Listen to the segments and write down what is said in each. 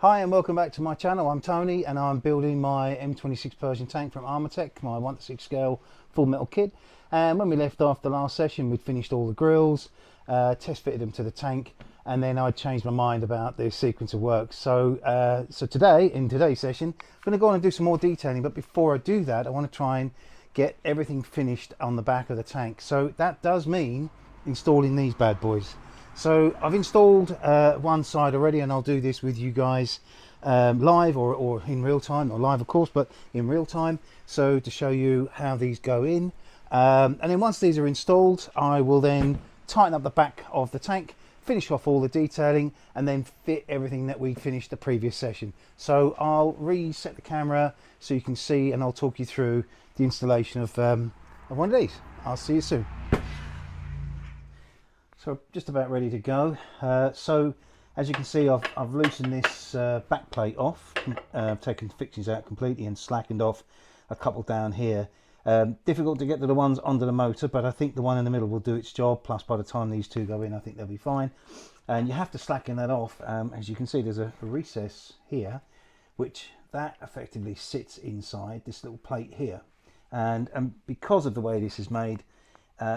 Hi and welcome back to my channel. I'm Tony and I'm building my M26 Pershing tank from Armortek, my 1:6 scale full metal kit. And when we left off the last session, we'd finished all the grills, test fitted them to the tank, and then I'd changed my mind about the sequence of work. So today, in today's session, I'm going to go on and do some more detailing, but before I do that, I want to try and get everything finished on the back of the tank. So that does mean installing these bad boys. So I've installed one side already, and I'll do this with you guys live or in real time, or live of course, but in real time, so to show you how these go in. And then once these are installed, I will then tighten up the back of the tank, finish off all the detailing, and then fit everything that we finished the previous session. So I'll reset the camera so you can see, and I'll talk you through the installation of one of these. I'll see you soon. So just about ready to go. So as you can see, I've loosened this back plate off, taken the fixings out completely and slackened off a couple down here. Difficult to get to the ones under the motor, but I think the one in the middle will do its job. Plus by the time these two go in, I think they'll be fine. And you have to slacken that off. As you can see, there's a recess here, which that effectively sits inside this little plate here. And because of the way this is made,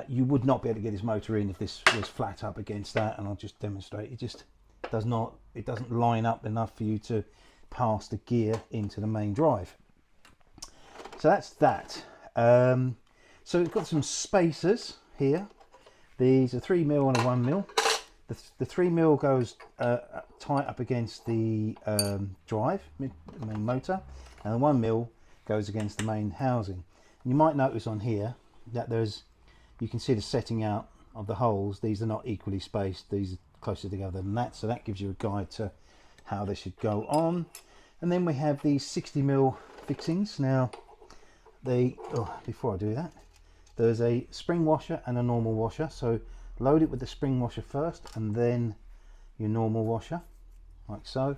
you would not be able to get his motor in if this was flat up against that, and I'll just demonstrate. It just doesn't line up enough for you to pass the gear into the main drive. So that's that. So we've got some spacers here. These are 3mm and a 1mm. The 3mm goes tight up against the drive, the main motor, and the 1mm goes against the main housing. And you might notice on here that you can see the setting out of the holes. These are not equally spaced. These are closer together than that, so that gives you a guide to how they should go on. And then we have these 60mm fixings. Now before I do that, there's a spring washer and a normal washer, so load it with the spring washer first and then your normal washer, like so.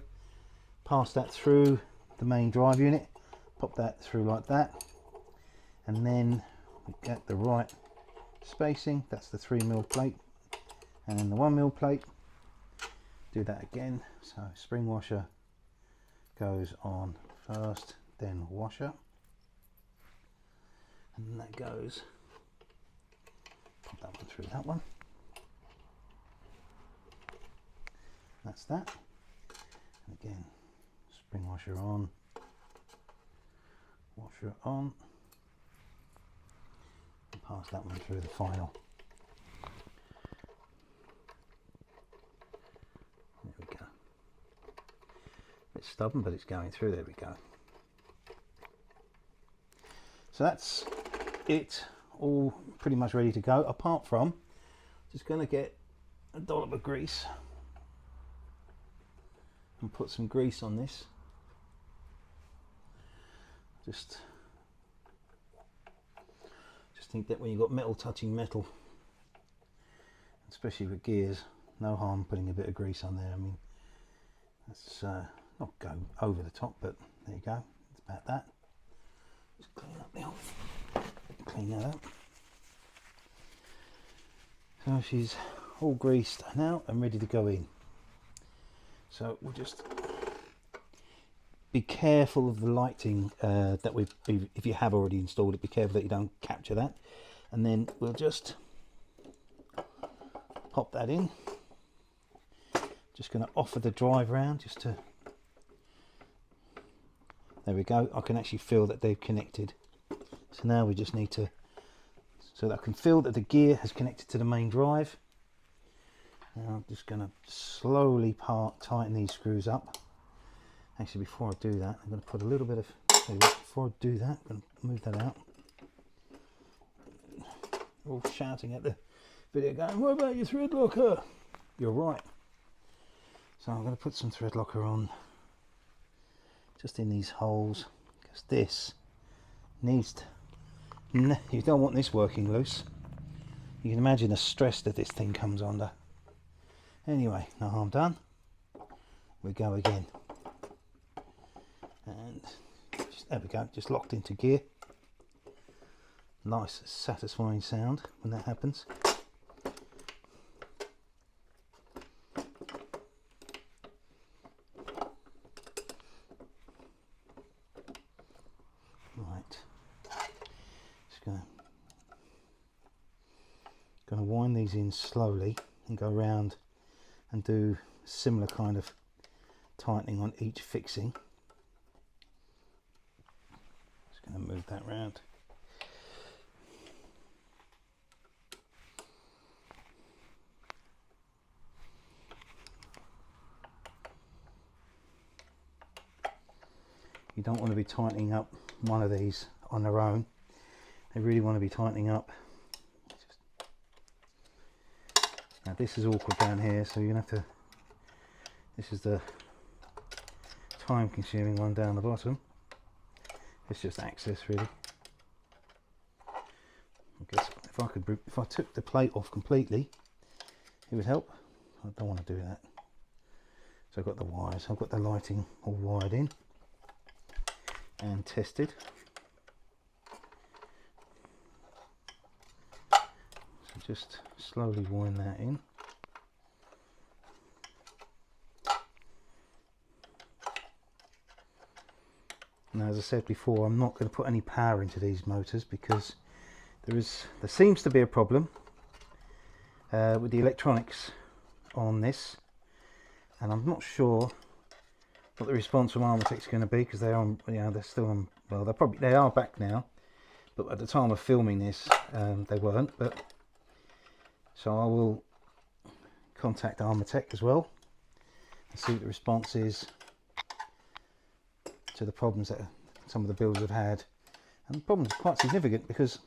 Pass that through the main drive unit, pop that through like that, and then we get the right spacing. That's the 3mm plate, and then the 1mm plate. Do that again. So spring washer goes on first, then washer, and then that goes, pop that one through that one. That's that. And again, spring washer on, washer on, and pass that one through the final. There we go. A bit stubborn, but it's going through. There we go. So that's it, all pretty much ready to go, apart from just going to get a dollop of grease and put some grease on this. Just think that when you've got metal touching metal, especially with gears, no harm putting a bit of grease on there. I mean, that's not go over the top, but there you go. It's about that. Just clean up the hole. Clean that up. So she's all greased now and ready to go in. So we'll just be careful of the lighting that if you have already installed it, be careful that you don't capture that. And then we'll just pop that in. Just going to offer the drive round just to, there we go. I can actually feel that they've connected. So now we just need to, so that I can feel that the gear has connected to the main drive. Now I'm just going to slowly tighten these screws up. Actually, before I do that, I'm going to put a little bit of, before I do that, I'm going to move that out. All shouting at the video going, what about your thread locker? You're right. So I'm going to put some thread locker on just in these holes, because this needs to, you don't want this working loose. You can imagine the stress that this thing comes under. Anyway, now I'm done. We go again. And there we go, just locked into gear. Nice satisfying sound when that happens. these in slowly and go around and do similar kind of tightening on each fixing. Just going to move that round. You don't want to be tightening up one of these on their own. They really want to be tightening up. Now this is awkward down here, so you're going to have to, this is the time consuming one down the bottom. It's just access really. I guess if I took the plate off completely, it would help. I don't want to do that. So I've got the wires, I've got the lighting all wired in and tested. So just slowly wind that in. Now, as I said before, I'm not going to put any power into these motors because there seems to be a problem with the electronics on this, and I'm not sure what the response from Armortek is going to be, because they are, they're still on. Well, they are back now, but at the time of filming this, they weren't. But so I will contact Armortek as well and see what the response is to the problems that some of the builders have had. And the problems are quite significant because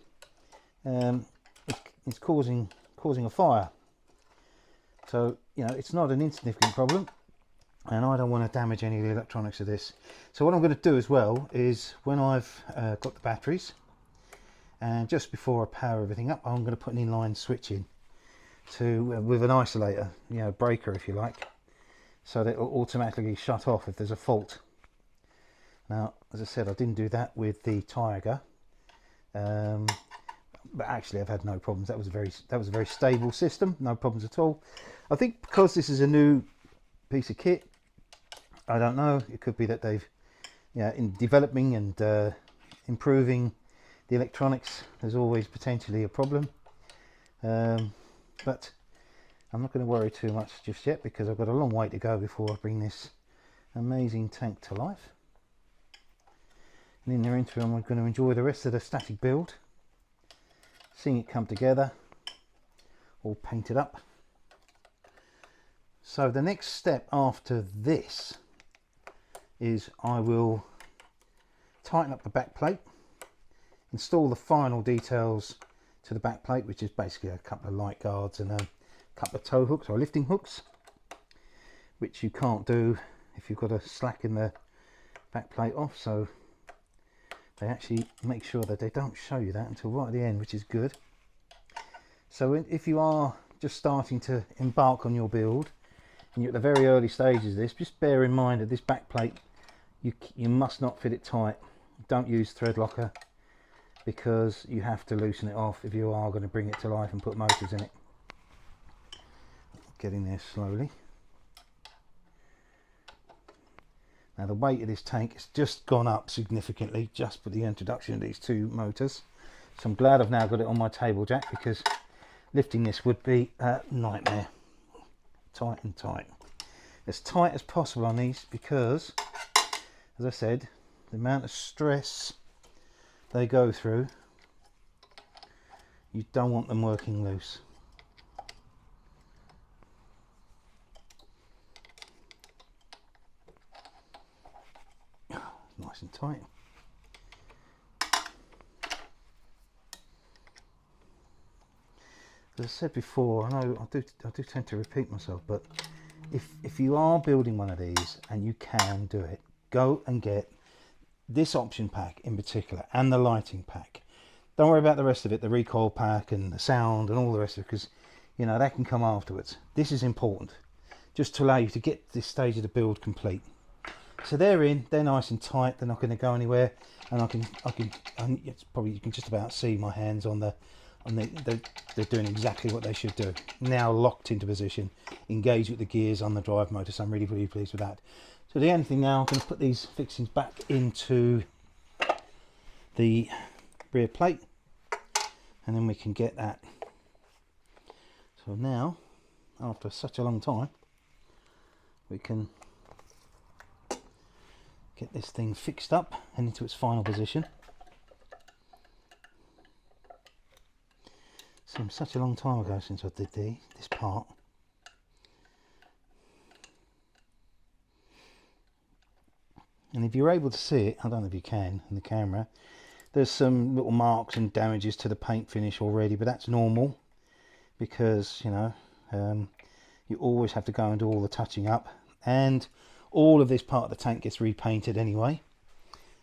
it's causing a fire. So it's not an insignificant problem, and I don't want to damage any of the electronics of this. So what I'm going to do as well is, when I've got the batteries, and just before I power everything up, I'm going to put an inline switch in to with an isolator, breaker if you like, so that it will automatically shut off if there's a fault. Now, as I said, I didn't do that with the Tiger, but actually I've had no problems. That was a very stable system, no problems at all. I think because this is a new piece of kit, I don't know, it could be that they've, in developing and improving the electronics, there's always potentially a problem, but I'm not going to worry too much just yet, because I've got a long way to go before I bring this amazing tank to life. And in the interim, I'm going to enjoy the rest of the static build, seeing it come together, all painted up. So the next step after this is I will tighten up the back plate, install the final details to the back plate, which is basically a couple of light guards and a couple of tow hooks or lifting hooks, which you can't do if you've got to slacken the back plate off. So they actually make sure that they don't show you that until right at the end, which is good. So if you are just starting to embark on your build and you're at the very early stages of this, just bear in mind that this back plate, you must not fit it tight. Don't use thread locker, because you have to loosen it off if you are going to bring it to life and put motors in it. Getting there slowly. Now the weight of this tank has just gone up significantly just for the introduction of these two motors. So I'm glad I've now got it on my table jack, because lifting this would be a nightmare. Tight and tight. As tight as possible on these, because, as I said, the amount of stress they go through, you don't want them working loose. Nice and tight. As I said before, I know I do tend to repeat myself, but if you are building one of these and you can do it, go and get this option pack in particular, and the lighting pack. Don't worry about the rest of it, the recoil pack and the sound and all the rest of it, because that can come afterwards. This is important, just to allow you to get this stage of the build complete. So they're in, they're nice and tight, they're not going to go anywhere, and it's probably, you can just about see my hands on they're doing exactly what they should do. Now locked into position, engaged with the gears on the drive motor, so I'm really, really pleased with that. So the only thing now, I'm going to put these fixings back into the rear plate, and then we can get that. So now, after such a long time, we can get this thing fixed up and into its final position. Seems such a long time ago since I did this part. And if you're able to see it, I don't know if you can in the camera, there's some little marks and damages to the paint finish already, but that's normal because, you know, you always have to go and do all the touching up, and all of this part of the tank gets repainted anyway.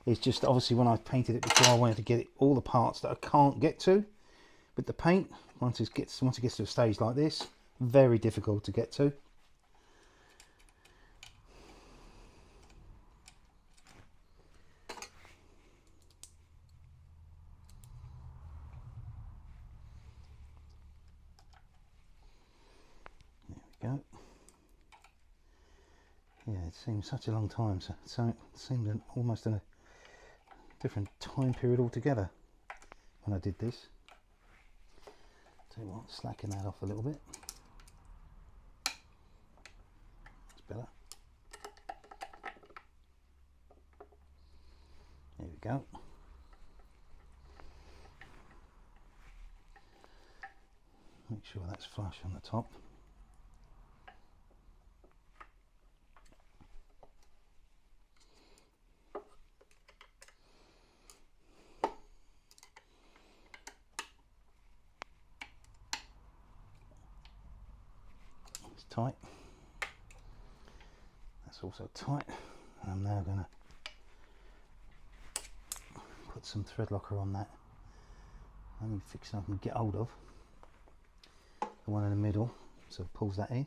It's just obviously when I painted it before, I wanted to get all the parts that I can't get to with the paint. Once it gets to a stage like this, very difficult to get to. There we go. Yeah, it seems such a long time, so it seemed almost in a different time period altogether when I did this. Tell you what, slacken that off a little bit. That's better. There we go. Make sure that's flush on the top. It's tight. That's also tight. And I'm now going to put some thread locker on that. I need to fix something I can get hold of. The one in the middle, so it pulls that in.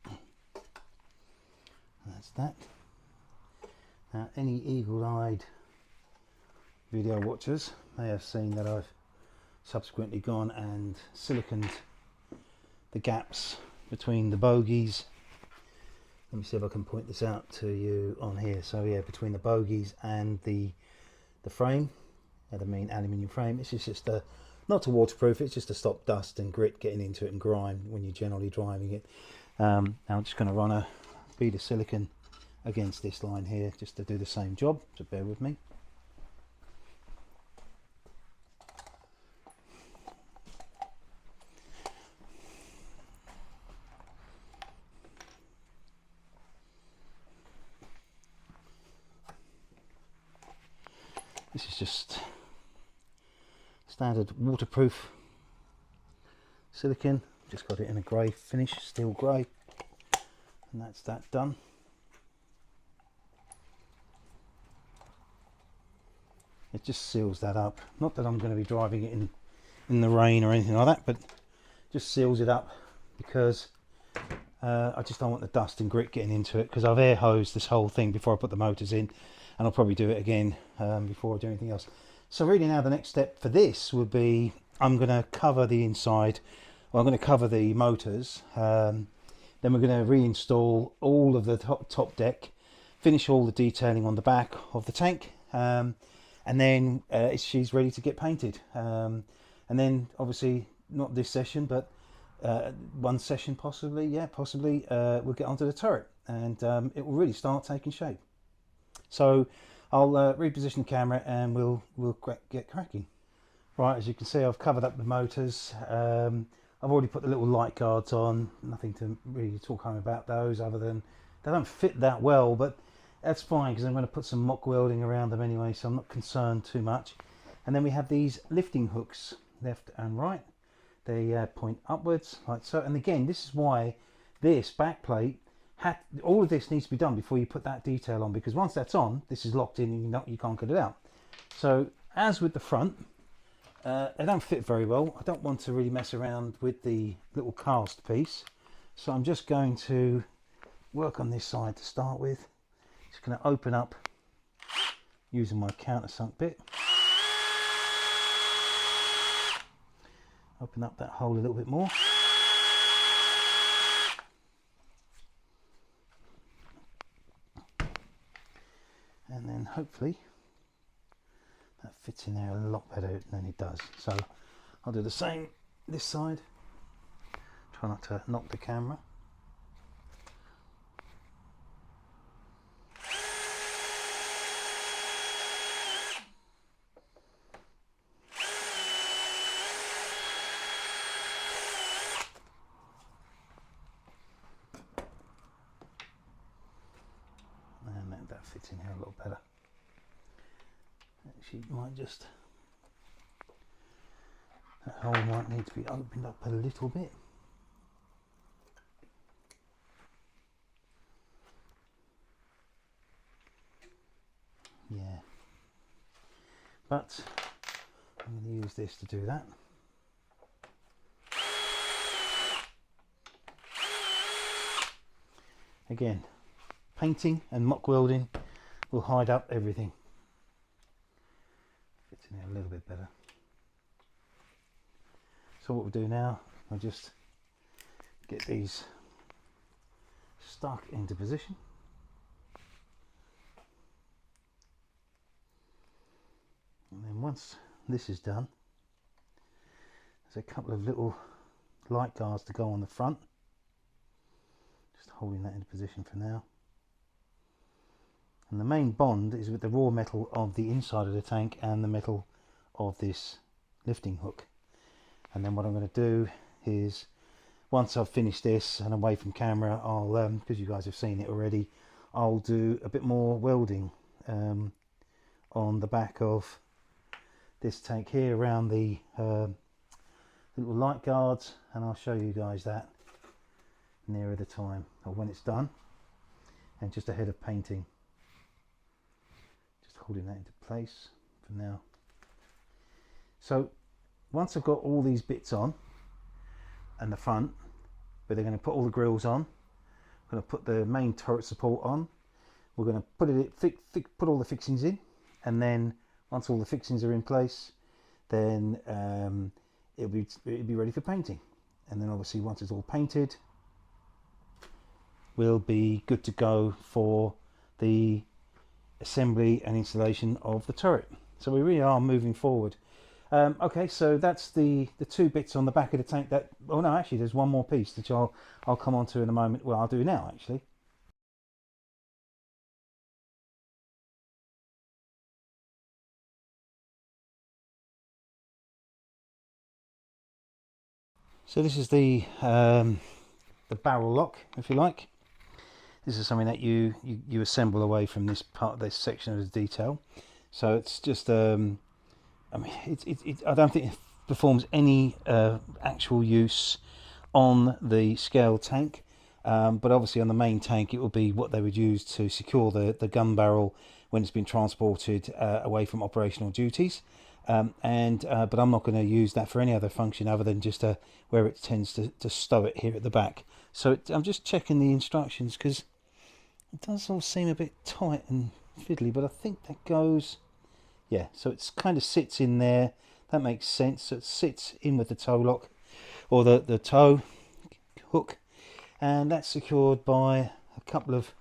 And that's that. Now, any eagle-eyed video watchers may have seen that I've subsequently gone and siliconed the gaps between the bogies. Let me see if I can point this out to you on here. So yeah, between the bogies and the frame, the main aluminium frame, it's just not to waterproof, it's just to stop dust and grit getting into it and grime when you're generally driving it. Now I'm just going to run a bead of silicone against this line here just to do the same job, so bear with me. This is just standard waterproof silicone. Just got it in a grey finish, steel grey, and that's that done. It just seals that up. Not that I'm going to be driving it in the rain or anything like that, but just seals it up because I just don't want the dust and grit getting into it, because I've air hosed this whole thing before I put the motors in, and I'll probably do it again before I do anything else. So really now the next step for this would be I'm going to cover the inside, well, I'm going to cover the motors, then we're going to reinstall all of the top deck, finish all the detailing on the back of the tank, and then she's ready to get painted. And then obviously not this session, but one session possibly, yeah, possibly, we'll get onto the turret, and it will really start taking shape. So I'll reposition the camera and we'll get cracking. Right, as you can see, I've covered up the motors. I've already put the little light guards on. Nothing to really talk home about those, other than they don't fit that well, but that's fine because I'm going to put some mock welding around them anyway, so I'm not concerned too much. And then we have these lifting hooks, left and right. They point upwards like so. And again, this is why this back plate, all of this needs to be done before you put that detail on, because once that's on, this is locked in and you can't get it out. So as with the front, they don't fit very well. I don't want to really mess around with the little cast piece, so I'm just going to work on this side to start with. Just going to open up using my countersunk bit. Open up that hole a little bit more. hopefully that fits in there a lot better than it does. So I'll do the same this side. Try not to knock the camera. And that fits in here a lot better. Actually, might just, that hole might need to be opened up a little bit. Yeah, but I'm going to use this to do that. Again, painting and mock welding will hide up everything. Fits in there a little bit better. So what we'll do now, I'll just get these stuck into position. And then once this is done, there's a couple of little light guards to go on the front. Just holding that into position for now. And the main bond is with the raw metal of the inside of the tank and the metal of this lifting hook. And then what I'm going to do is, once I've finished this and away from camera, I'll, because you guys have seen it already, I'll do a bit more welding on the back of this tank here around the little light guards, and I'll show you guys that nearer the time, or when it's done, and just ahead of painting. Just holding that into place for now. So once I've got all these bits on and the front, where they're going to put all the grills on, I'm going to put the main turret support on, we're going to put it put all the fixings in, and then once all the fixings are in place, then it'll be ready for painting. And then obviously once it's all painted, we'll be good to go for the assembly and installation of the turret. So we really are moving forward. Okay, so that's the two bits on the back of the tank. That, oh no, actually there's one more piece that I'll come on to in a moment. Well, I'll do now actually. So this is the barrel lock, if you like. This is something that you assemble away from this part of this section of the detail. So it's just I mean, I don't think it performs any actual use on the scale tank, but obviously on the main tank it will be what they would use to secure the gun barrel when it's been transported away from operational duties. But I'm not going to use that for any other function other than just where it tends to stow it here at the back. So I'm just checking the instructions because it does all seem a bit tight and fiddly, but I think that goes, yeah, so it's kind of sits in there. That makes sense. So it sits in with the toe lock, or the toe hook, and that's secured by a couple of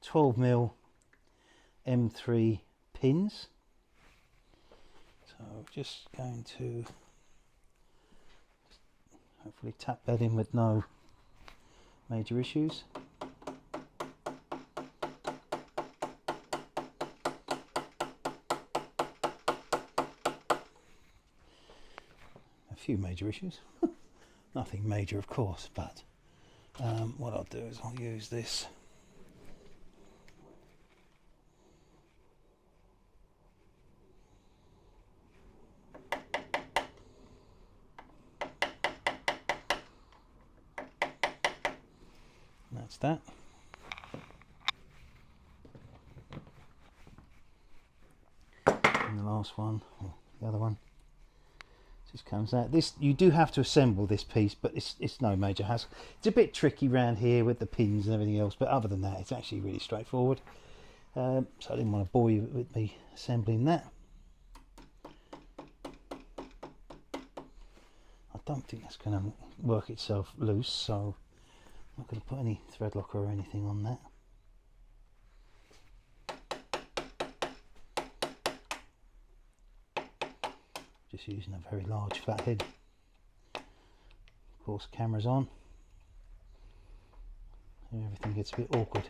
12mm M3 pins. So just going to hopefully tap that in with no major issues. A few major issues. Nothing major, of course, but what I'll do is I'll use this. That's that. And the last one, or the other one, just comes out. This, you do have to assemble this piece, but it's no major hassle. It's a bit tricky around here with the pins and everything else, but other than that it's actually really straightforward. So I didn't want to bore you with me assembling that. I don't think that's going to work itself loose, so I'm not going to put any thread locker or anything on that. Just using a very large flathead. Of course, camera's on. Everything gets a bit awkward.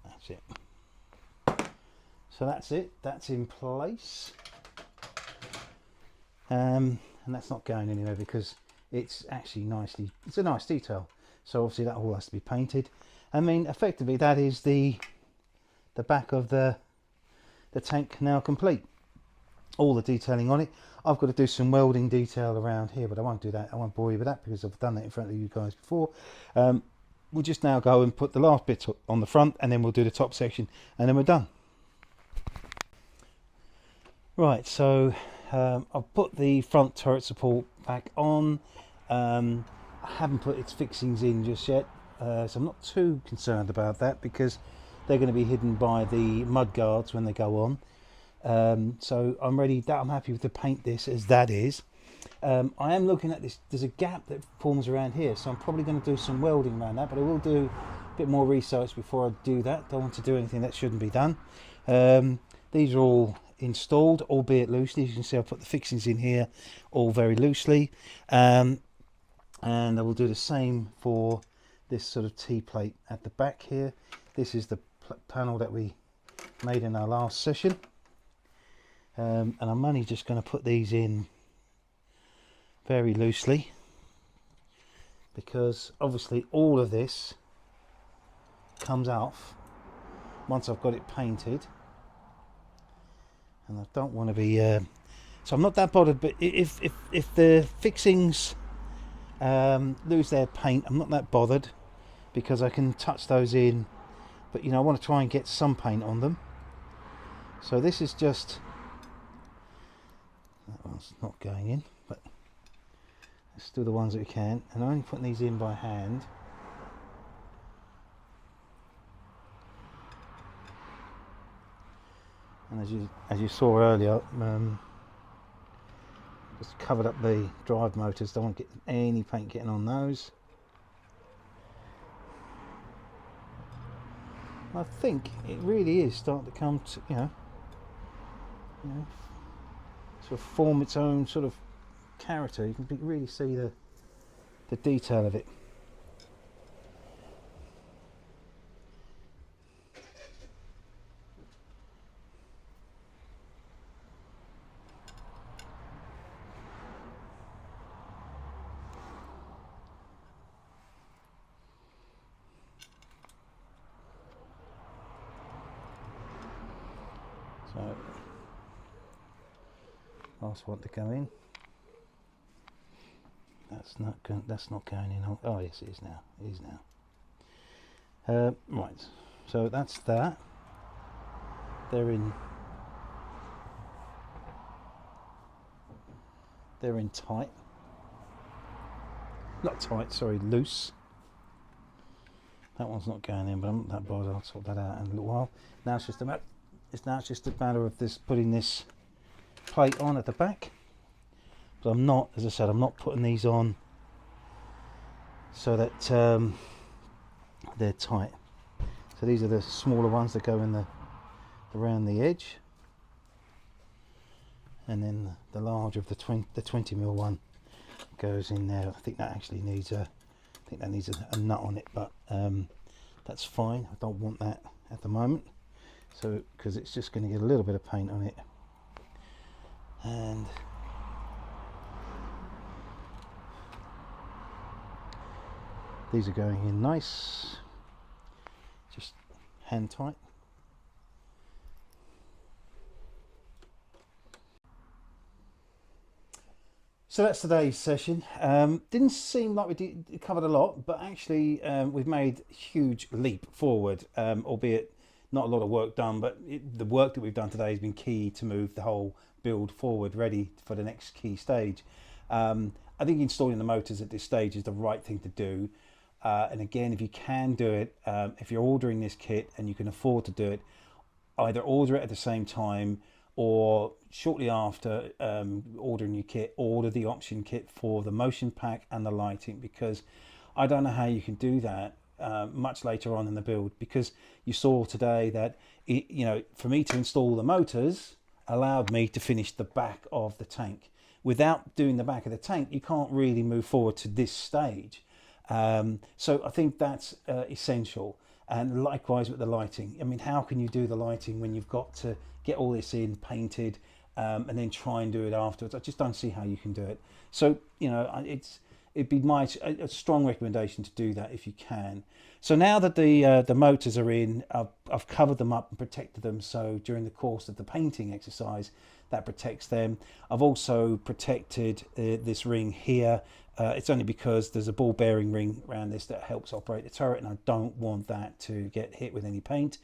That's it. So that's it. That's in place. And that's not going anywhere because it's actually nicely, it's a nice detail. So obviously that all has to be painted. I mean, effectively that is the back of the tank now complete. All the detailing on it. I've got to do some welding detail around here, but I won't do that. I won't bore you with that because I've done that in front of you guys before. We'll just now go and put the last bit on the front, and then we'll do the top section, and then we're done. Right, so I've put the front turret support back on. I haven't put its fixings in just yet, so I'm not too concerned about that because they're going to be hidden by the mud guards when they go on. So I'm ready. I'm happy with to paint this as that is. I am looking at this. There's a gap that forms around here, so I'm probably going to do some welding around that, but I will do a bit more research before I do that. Don't want to do anything that shouldn't be done. These are all installed, albeit loosely. As you can see, I put the fixings in here all very loosely, and I will do the same for this sort of T-plate at the back here. This is the panel that we made in our last session, and I'm only just going to put these in very loosely because obviously all of this comes off once I've got it painted, and I don't want to be so I'm not that bothered. But if the fixings lose their paint, I'm not that bothered because I can touch those in, but you know, I want to try and get some paint on them. So this is just, that one's not going in, but let's do the ones that we can, and I'm only putting these in by hand. And as you saw earlier, just covered up the drive motors. Don't want to get any paint getting on those. I think it really is starting to come to, you know, sort of form its own sort of character. You can really see the detail of it. So last one to go in. That's not going in. Oh yes, it is now. It is now. Right. So that's that. They're in tight. Not tight. Sorry, loose. That one's not going in, but I'm not that bothered. I'll sort that out in a little while. Now it's just a matter of this putting this plate on at the back. But I'm not, as I said, I'm not putting these on so that they're tight. So these are the smaller ones that go in around the edge, and then the large of the 20mm one goes in there. I think that actually needs a nut on it, but that's fine. I don't want that at the moment, so because it's just going to get a little bit of paint on it. And these are going in nice, just hand tight. So that's today's session. Didn't seem like we covered a lot, but actually we've made a huge leap forward, albeit not a lot of work done, but the work that we've done today has been key to move the whole build forward, ready for the next key stage. I think installing the motors at this stage is the right thing to do. And again, if you can do it, if you're ordering this kit and you can afford to do it, either order it at the same time or shortly after ordering your kit, order the option kit for the motion pack and the lighting, because I don't know how you can do that much later on in the build, because you saw today that for me to install the motors allowed me to finish the back of the tank. Without doing the back of the tank, you can't really move forward to this stage. So I think that's essential. And likewise with the lighting. I mean, how can you do the lighting when you've got to get all this in, painted, and then try and do it afterwards? I just don't see how you can do it. So, it'd be a strong recommendation to do that if you can. So now that the motors are in, I've covered them up and protected them. So during the course of the painting exercise, that protects them. I've also protected this ring here. It's only because there's a ball bearing ring around this that helps operate the turret, and I don't want that to get hit with any paint.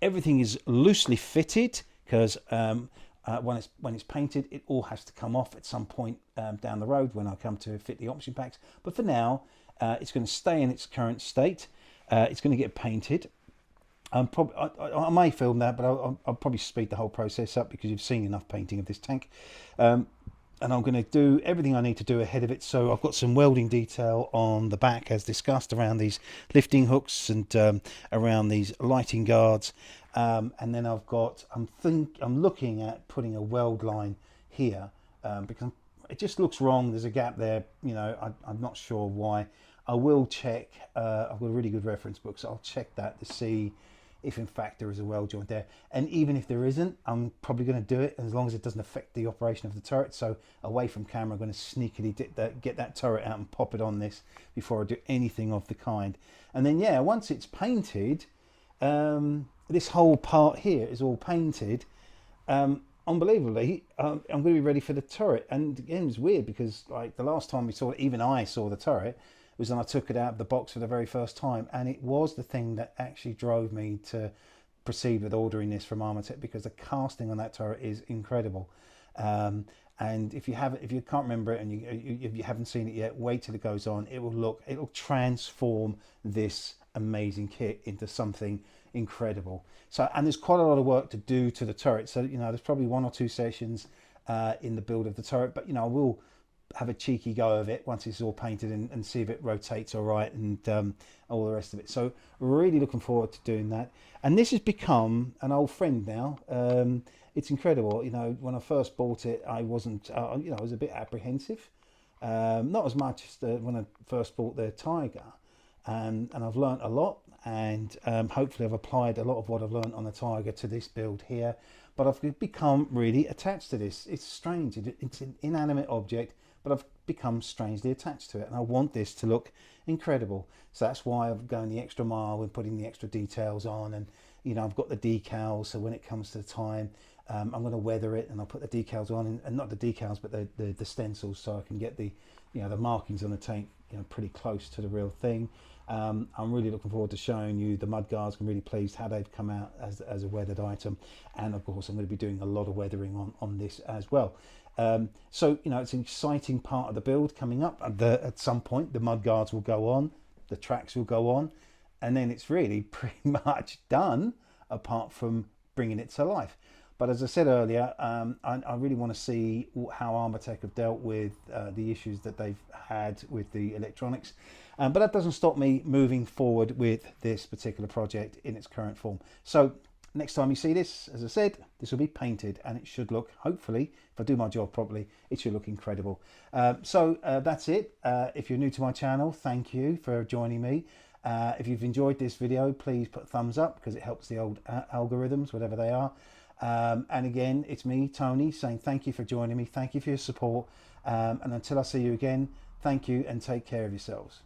Everything is loosely fitted because when it's painted, it all has to come off at some point down the road when I come to fit the option packs. But for now, it's going to stay in its current state. It's going to get painted. I may film that, but I'll probably speed the whole process up because you've seen enough painting of this tank. And I'm going to do everything I need to do ahead of it. So I've got some welding detail on the back as discussed around these lifting hooks and around these lighting guards. And then I'm looking at putting a weld line here because it just looks wrong. There's a gap there. I'm not sure why. I will check. I've got a really good reference book, so I'll check that to see if in fact there is a weld joint there. And even if there isn't, I'm probably going to do it as long as it doesn't affect the operation of the turret. So away from camera, I'm going to sneakily get that turret out and pop it on this before I do anything of the kind. And then once it's painted, this whole part here is all painted. Unbelievably, I'm going to be ready for the turret. And again, it's weird because like the last time we saw it, even I saw the turret, was when I took it out of the box for the very first time, and it was the thing that actually drove me to proceed with ordering this from Armortek, because the casting on that turret is incredible. And if you can't remember it and if you haven't seen it yet, wait till it goes on. It'll transform this amazing kit into something incredible. So, and there's quite a lot of work to do to the turret. So there's probably 1 or 2 sessions in the build of the turret, but I will have a cheeky go of it once it's all painted and see if it rotates all right and all the rest of it. So really looking forward to doing that. And this has become an old friend now. It's incredible. When I first bought it, I wasn't I was a bit apprehensive, not as much as when I first bought the Tiger, and I've learnt a lot, and hopefully I've applied a lot of what I've learnt on the Tiger to this build here. But I've become really attached to this. It's strange. It's an inanimate object, but I've become strangely attached to it, and I want this to look incredible. So that's why I'm going the extra mile and putting the extra details on, and I've got the decals, so when it comes to the time, I'm going to weather it and I'll put the decals on, and not the decals but the stencils, so I can get the the markings on the tank pretty close to the real thing. I'm really looking forward to showing you the mud guards. I'm really pleased how they've come out as a weathered item, and of course I'm going to be doing a lot of weathering on this as well. So it's an exciting part of the build coming up. At some point the mud guards will go on, the tracks will go on, and then it's really pretty much done apart from bringing it to life. But as I said earlier, I really want to see how Armortek have dealt with the issues that they've had with the electronics. But that doesn't stop me moving forward with this particular project in its current form. So next time you see this, as I said, this will be painted, and it should look, hopefully, if I do my job properly, it should look incredible. So that's it. If you're new to my channel, thank you for joining me. If you've enjoyed this video, please put a thumbs up, because it helps the old algorithms, whatever they are. And again, it's me, Tony, saying thank you for joining me. Thank you for your support. And until I see you again, thank you and take care of yourselves.